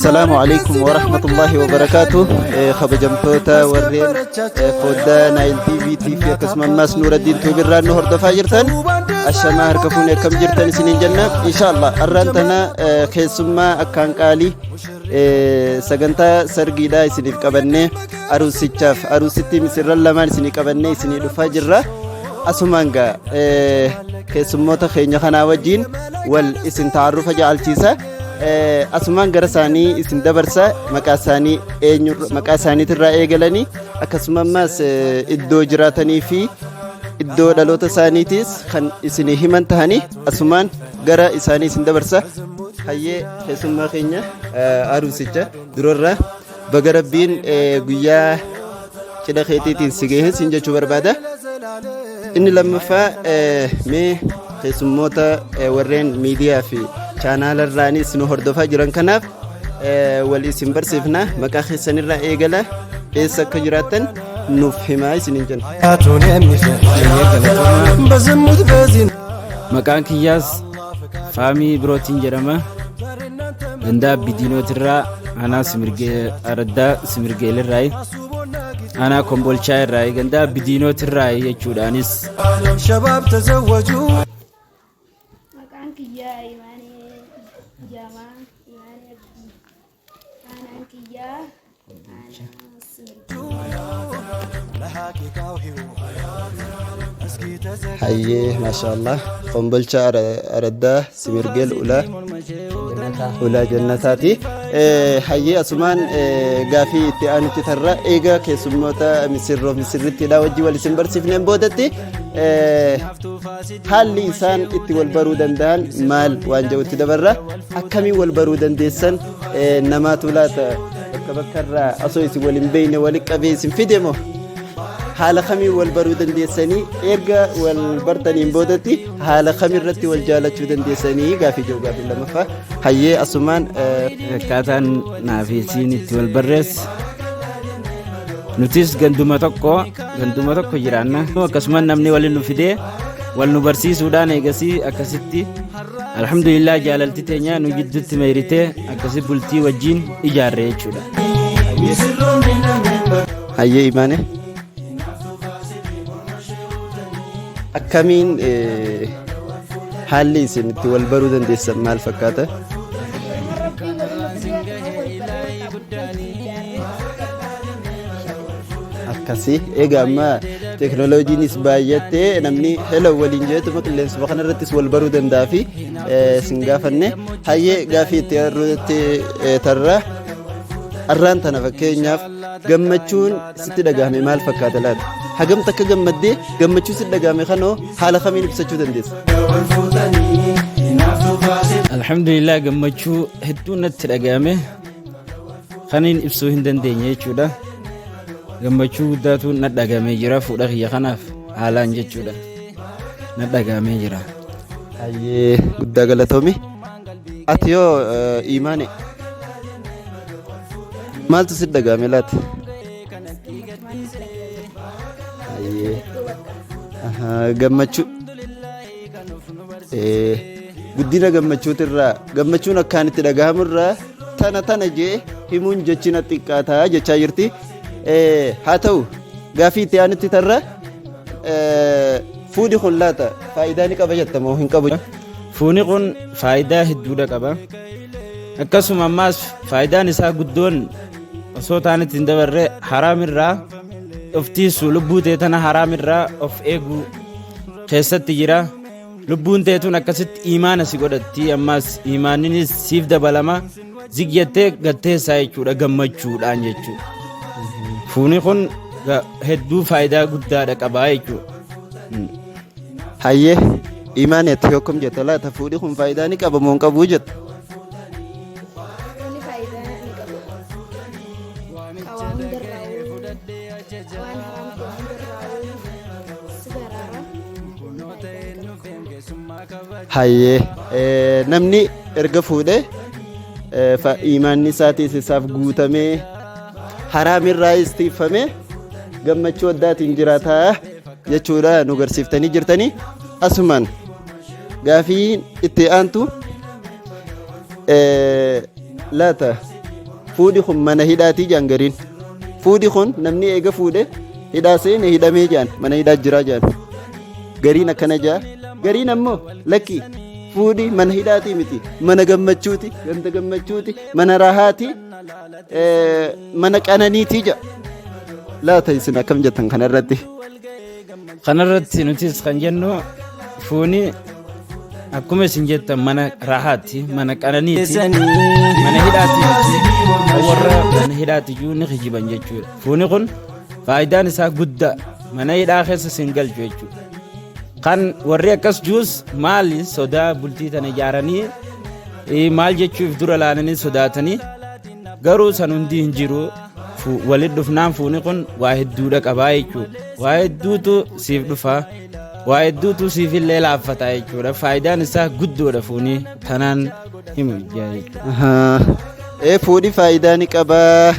السلام عليكم ورحمة الله وبركاته. خبجمتوتا ورين فودا نايل تي في كسم الناس نور الدين توبران نهر دفا جرتن الشماهر كفون كم جرتن سنين جنة إن شاء الله أرانتنا خيسما أكان قالي سجنتا سرقيدا سنيف كبنة أروسي شاف أروسي مسر اللمان سنيف كبنة سنيف دفا جرة أسمانغا خيسموتا خينيا خنا وجين والاسم تعرف جعل تيسا asumaan gara isaanii isin dabarsa maqaa isaaniitirraa eegalanii akkasumas iddoo jiraatanii fi iddoo dhaloota isaaniitis kan isin himan tahanii asumaan gara isaanii isin dabarsa hayyee keessummaa keenya aruusicha durarra baga rabbiin guyyaa cidha keetiitiin si gahee siin jechuu barbaada. Inni lammaffaa mee keessummoota warreen miidiyaa fi chaanala irraanis nu hordofaa jiran kanaaf wal isin barsiifna maqaa keessanirraa eegala eessa akka jiraattan nuuf himaa isiniin jenna. Maqaan kiyyaas faamii birootiin jedhama. Gandaa Bidiinootirraa aanaa Araddaa Simirgeelirraa aanaa Kombolchaa irraa gandaa Bidiinootirraa jechuudhaanis. hayyee maashaallah Kombolchaa Araddaa Simirgeel ulaa jannataati. hayyee asumaan gaafii itti aanutti tarra eega keessummoota misirrittiidha wajji wal isin barsiifneen boodatti haalli isaan itti wal baruu danda'an maal waan jedhutti dabarra akkamiin wal baruu dandeessan namaatu laata bakka irraa osoo isin wal hin beekne walitti qabee isin fide moo haala kamiin wal baruu dandeessanii erga wal bartaniin boodatti haala kamirratti wal jaalachuu dandeessanii gaafii jiru gaafii lammaffaa hayyee asumaan akkaataan naafisiin itti wal barrees nutis ganduma tokko jiraanna akkasumas namni waliin nu fidee wal nu barsiisuudhaan eegasii akkasitti alhamdulillah jaalalti teenya nu gidduutti meeritee akkasi bultii wajjiin ijaarre jechuudha. hayyee imaane akkamiin haalli isin itti wal baruu dandeessan maal fakkaata? akkasii egaa amma teekinooloojiinis baay'attee namni hello waliin jedhu qilleensuma kanarrattis wal baruu danda'a fi sin gaafanne hayyee gaafii itti arruutti tarra arraan tana fakkeenyaaf gammachuun sitti dhagahame maal fakkaata laata? hagam takka gammaddee gammachuu sitti dhagahame kanoo haala kamiin ibsachuu dandeessa? alhamdulillah gammachuu hedduu natti dhagahame kaniin ibsuu hin dandeenye jechuudha. gammachuu guddaatu na dhagamee jira fuudha kiyya kanaaf haalaan jechuudha na dhagamee jira. hayyee guddaa galatoomi. ati yoo imaane maaltu sitti dhagahame laata? gammachuu guddina gammachuutirraa gammachuun akkaan itti dhagahamurraa tana jee himuun jechina xiqqaataa jechaa jirti. haa ta'u gaafii itti aanutti tarra fuudhi kun laata faayidaa ni qaba jetta moo hin qabu? Fuudhi kun faayidaa hedduudha qaba. akkasuma ammaas faayidaan isaa guddoon osoo taanitti hin dabarre haraamirraa of tiisu lubbuu teetana haraamirraa of eeguu keessatti jira. lubbuun teetuun akkasitti imaana si godhatti ammaas imaaninis siif dabalama zigyattee gatteessaa jechuudha gammachuudhaan jechuudha. Fuudhi kun hedduu faayidaa guddaadha qabaa jechuudha. hayyee imaanatti yookum jetta laata fuudhi kun faayidaa ni qaba moo hin qabu jetta? hayyee namni erga fuudhee imaanni isaatiis isaaf guutamee haraamirraa istiifamee gammachuu addaatiin jiraataa jechuudha nu garsiiftanii jirtanii. asumaan gaafii itti aantu laata fuudhi kun mana hidhaatii jaan gariin fuudhi kun namni eega fuudhe hidhaa seene hidhamee jaan mana hidhaa jiraa jaan gariin akkana jaa gariin ammoo lakki fuudhi mana hidhaatii miti mana gammachuuti ganda gammachuuti mana raahaati mana qananiitii jaa laata isin akkam jettan kanarratti nutis kan jennu fuuni akkuma isin jettan mana raahaati mana qananiiti mana hidhaati warra mana hidhaati iyyuu ni kijiban jechuudha fuuni kun faayidaan isaa guddaa mana hidhaa keessa sin galchu jechuudha kan warri akkas juus maali sodaa bultii tana ijaaranii maal jechuuf dura laalanii sodaatanii garuu san hundi hin jiru walitti dhufnaan fuuni kun waa hedduudha qabaa jechuudha waa hedduutu siif dhufaa waa hedduutu siif illee laaffataa jechuudha faayidaan isaa guddoodha fuuni tanaan himu jechuudha fuudhi faayidaa ni qabaa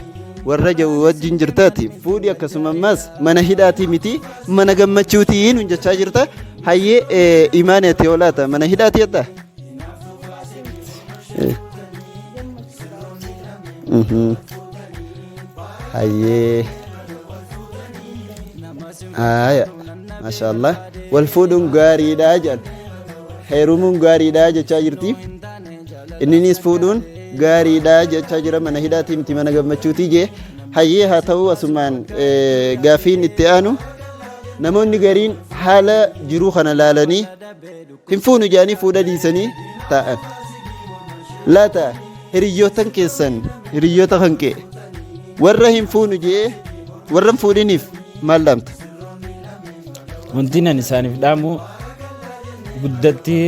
warra jiru wajjin jirtaati fuudhi akkasuma ammas mana hidhaatii miti mana gammachuutiin hin jechaa jirta hayyee imaanati olaata mana hidhaatii adda hayyee aya maashaallah wal fuudhuun gaariidha jedhan heerumuun gaariidha jechaa jirti inninis fuudhuun gaariidha jechaa jira mana hidhaatii miti mana gammachuutii jee hayyee haa ta'u asumaan gaafiin itti aanu namoonni gariin haala jiruu kana laalanii hin fuunu jedhanii fuudha dhiisanii taa'an laata hiriyyootan keessan hiriyyoota kan kee warra hin fuunu jee warra hin fuudhiniif maal dhaamta wanti nan isaaniif dhaamu guddatti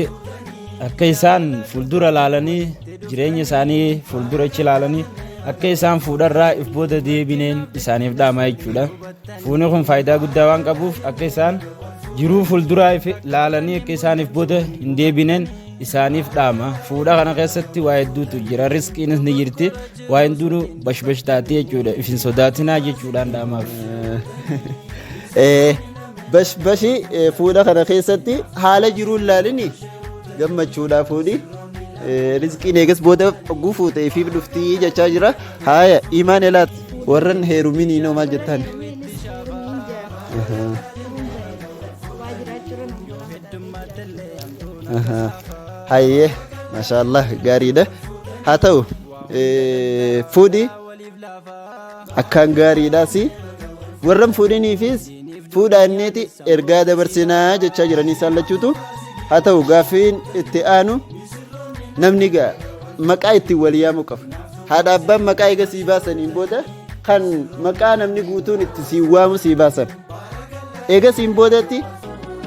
akka isaan fuuldura laalanii jireenya isaanii fuuldura ichi laalanii akka isaan fuudharraa if booda deebineen isaaniif dhaama jechuudha fuuni kun faayidaa guddaa waan qabuuf akka isaan jiruu fuulduraa laalanii akka isaaniif booda hin deebineen isaaniif dhaama fuudha kana keessatti waa hedduutu jira riskiinis ni jirti waa hedduun bashbash taatee jechuudha ifin sodaatinaa jechuudhaan dhaamaaf bashbashi fuudha kana keessatti haala jiruun laalini gammachuudha fuudhi rizqiin eegas booda gufuute ifiif dhuftii jechaa jira haaya imaan elaat warran heeruminii noo maal jettaan hayyee maashaallah gaariidha haa ta'u fuudhi akkaan gaariidhaas warran fuudhiniifis fuudhaanneeti ergaa dabarsinaa jechaa jiranii isaan lachuutu haa ta'u gaafiin itti aanu namni gaa maqaa ittiin wal yaamu qaba haadha abbaan maqaa eega sii baasaniin booda kan maqaa namni guutuun itti sii waamu sii baasan eega siin boodatti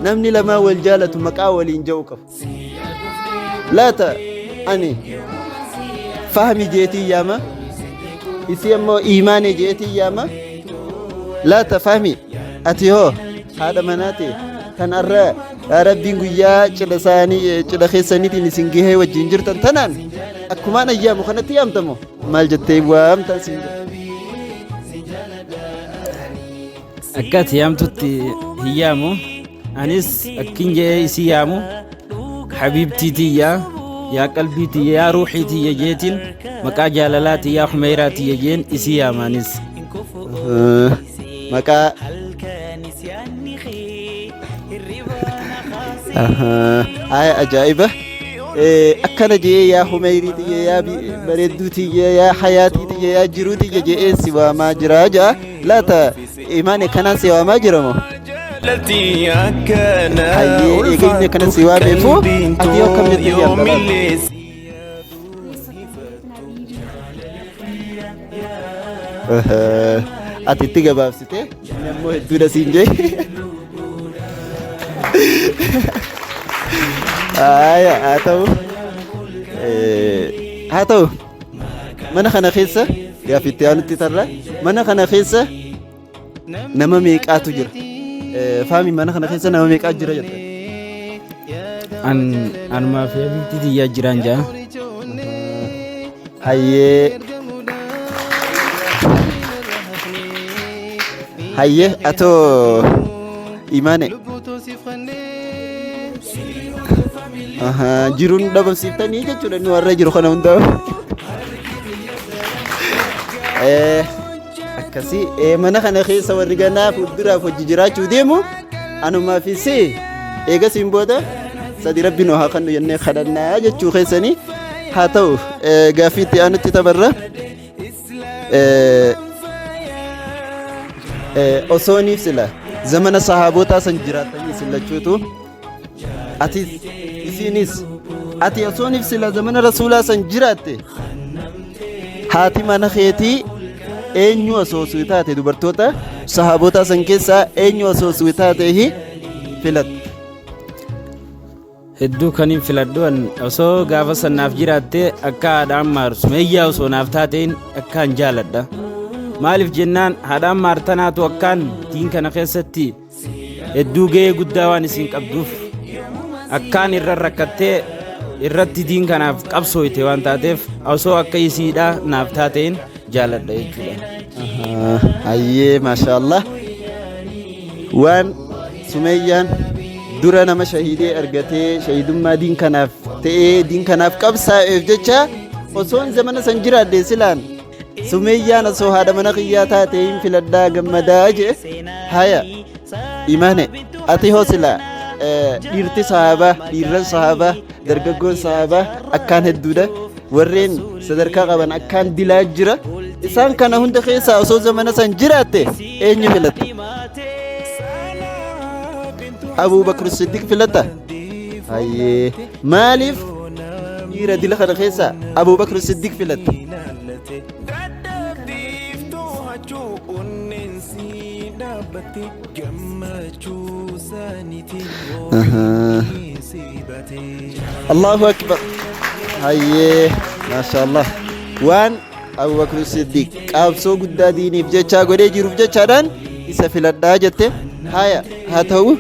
namni lamaa wal jaalatu maqaa waliin ja'u qaba laata ani fahmi jeetii yaama isi ammoo imaane jeetii yaama laata fahmi ati hoo haadha manaati kan arraa rabbiin guyyaa cidha keessaniitiin isin gahee wajjin jirtan tanaan akkumaan ayyaamu kanatti yaamtamo maal jettee waamtan siin akka ati yaamtutti hin yaamu anis akkin jee isi yaamu habiibtiitiyyaa yaa qalbiitiyya yaa ruuxiitiyya jeetiin maqaa jaalalaati yaa humeyraatiyya jeen isi yaamaanis maqaa aya ajaa'iba akkana jee yaa humeyriitiyya yaa bareedduutiyya yaa hayaatiitiyya yaa jiruutiyya jee si waamaa jira jaa laata imaane kanaan si waamaa jiramo hayyee eegayne kanan si waameefu ati yoo kam jettee yaamta ati itti gabaabsite ammoo hedduudha siin jee haa ta'u mana kana keessa gaafitti aanutti tarra mana kana keessa nama meeqaatu jira faami mana kana keessa nama meeqaatu jira jetta anumaa fi abibti tiyyaa jiraan jaa hayyee atoo imaane jiruun dhabamsiiftanii jechuudha inni warra jiru kana hundaa akkasii mana kana keessa warri ganaa fuulduraaf hojii jiraachuu deemu anumaa fi si eegasiin booda sadi rabbi nuu haa kannu jennee kadhannaa jechuu keessanii haa ta'u gaaffii itti aanutti tabarra osooniif sila zamana sahaabootaa san jiraatanii sillachuutu ati isinis ati osooniif sila zamana rasuulaa san jiraatte haati mana keetii eenyu asoosuu taate dubartoota sahaabootaa san keessaa eenyu asoosuu taate filat hedduu kaniin filadhuan osoo gaafa sannaaf jiraatte akka haadhaan maar Sumeeyyaa osoo naaf taateen akkaan jaaladha maaliif jennaan haadhaan maar tanaatu akkaan diin kana keessatti hedduu ga'ee guddaa waan isin qabduuf akkaan irra rakkattee irratti diin kanaaf qabsooyte waan taateef osoo akka isiidha naaf taateen jaaladha jechuudha. Ayyee maashaallah waan Sumeeyyaan dura nama shahidee argatee shahidummaa diin kanaaf ta'ee diin kanaaf qabsaa'eef jecha osoon zamana san jiraadde silaan Sumeeyyaan osoo haadha mana kiyyaa taatee hin filadhaa gammadaa jee haya imaane ati hoo silaa dhiirti sahaabaa dhiirran sahaabaa dargaggoon sahaabaa akkaan hedduudha warreen sadarkaa qaban akkaan dilaa jira isaan kana hunda keessaa osoo zamana san jiraatte eenyu filatta Abu Bakr Siddiq filatta hayyee maaliif dhiira dila kana keessaa Abu Bakr Siddiq filatta Allahu akbar hayyee maashaallah waan Abu Bakr Siddiq qabsoo guddaa diiniif jecha godhee jiruuf jechaadhaan isa filadhaa jette haya haa ta'u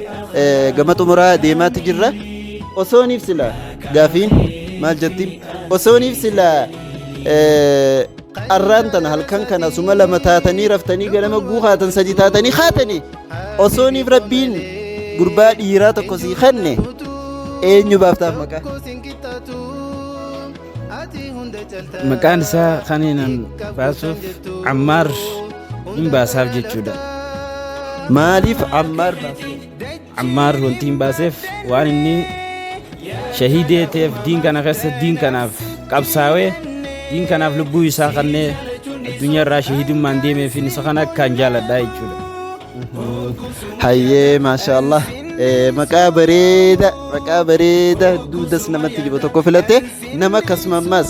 gama xumuraa deemaatti jirra osooniif sila gaafiin maal jetti osooniif sila arraan tana halkan kana suma lama taatanii raftanii ganama guukaatan sadi taatanii haatanii osooniif rabbiin gurbaa dhiiraa tokko sii kenne eenyu baaftaaf maqaa maqaan isaa kaniinan baasuuf Ammaar hin baasaaf jechuudha maaliif Ammaar baasuuf Ammaar wanti hin baaseef waan inni shahidee ta'eef diin kana keessa diin kanaaf qabsaawee diin kanaaf lubbuu isaa kannee addunyaa irraa shahidummaan deemeef isa kana akkaan jaaladhaa jechuudha. Hayyee maashaallah maqaa bareeda duudas namatti jibu tokko filatte nama akkasuma ammas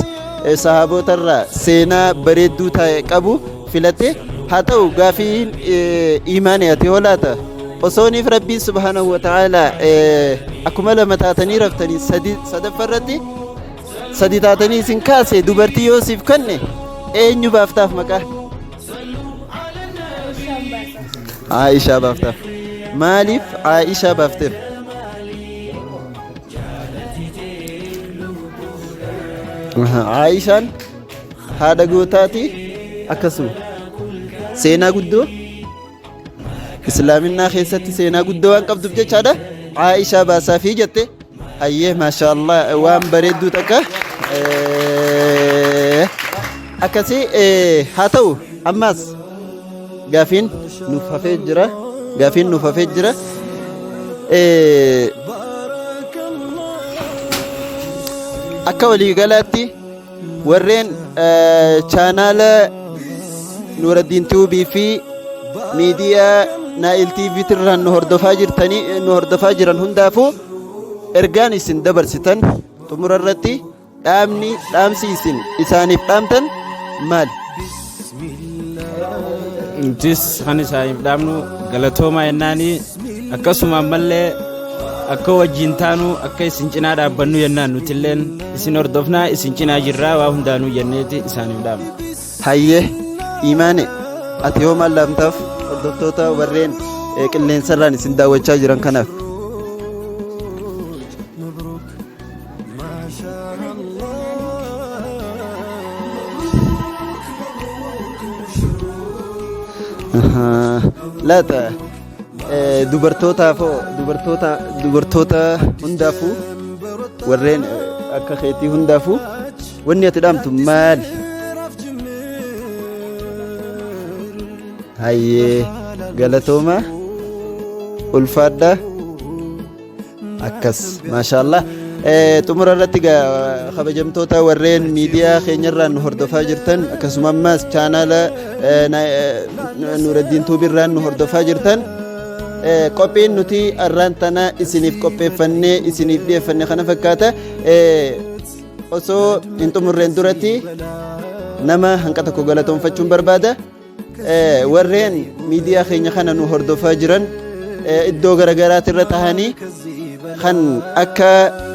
sahaabota irraa seenaa bareedduu ta'e qabu filatte haa ta'u gaafiin imaanii ati hoolaata osooniif rabbiin subhaanahu wa ta'aalaa akkuma lama taatanii raftanii sadaffarratti sadi taatanii isin kaase dubartii Yoosiif kenne eenyu baaftaaf maqaa Aishaa baaftaaf maaliif Aishaa baafteef Aishaan haadha gootaati akkasuma seenaa guddoo islaaminaa keessatti seenaa guddoo waan qabduuf jechaadha Aishaa baasaafii jette hayyee maashaallah waan bareedduu takka akkasii haa ta'u ammaas gaafiin nuuf hafee jira akka waliigalaatti warreen chaanaala Nuuraddiin Tuubii fi miidiyaa Naayil TV tirraan nu hordofaa jiran hundaafuu ergaan isin dabarsitan xumura irratti dhaamsi isin isaaniif dhaamtan maal? Intis kan isaaniif dhaamnu galatoomaa jennaanii akkasuma ammallee akka wajjin taanu akka isin cinaa dhaabbannu jennaan nutilleen isin hordofnaa isin cinaa jirraa waa hundaanuu jenneeti isaaniif dhaamna. Hayyee imaane ati yoo maal dhaamtaaf hordoftoota warreen qilleensarraan isin daawwachaa jiran kanaaf? Laata dubartoota hundaafuu warreen akka keetii hundaafuu wanni ati dhaamtu maali? hayyee galatooma ulfaadha akkas maashaallah xumura irratti kabajamtoota warreen miidiyaa keenyarraan nu hordofaa jirtan akkasuma ammas chaanaala Nuuraddiin Tuubirraan nu hordofaa jirtan qophiin nuti arraan tana isiniif qopheeffannee isiniif dhiyeeffanne kana fakkaata osoo hin xumurreen duratti nama hanqa tokko galatoonfachuun barbaada warreen miidiyaa keenya kana nu hordofaa jiran iddoo garagaraati irra tahanii kan akka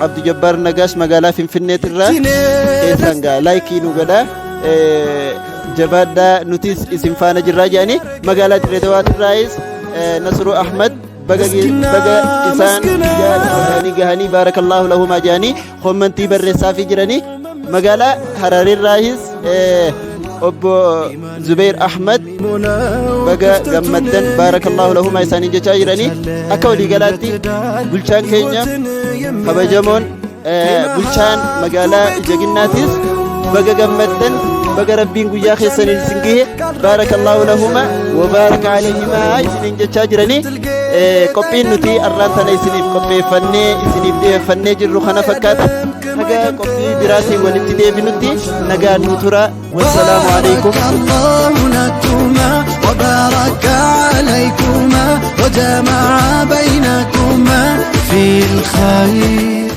Abduu Jabbaar Nagaash magaalaa Finfinneetirraa keessan gaa laayikii nu godha jabaadhaa nutis isin faana jirraa jedhanii magaalaa Dirreedawaatirraayis Nasruu Ahmad baga isaan jaalalatanii gahanii baarakallahu lahumaa jedhanii kommentii barreessaafii jiranii magaalaa Hararirraayis obbo Zubeer Ahmad baga gammaddan baarakallahu lahumaa isaanii jechaa jiranii akka waliigalaatti bulchaan keenya kabajamoon bulchaan magaalaa Jaginnaatis baga gammaddan baga rabbiin guyyaa keessanii isin gahe baarakallahu lahumaa wa baaraka alayhimaa isiniin jechaa jiranii qophiin nuti arraan tana isiniif qopheeffannee isiniif dhiyeeffannee jirru kana fakkaata haga qophii biraatiin walitti deebinutti nagaan nu tura wassalaamu alaykum وبارك عليكما وجمع بينكما في الخير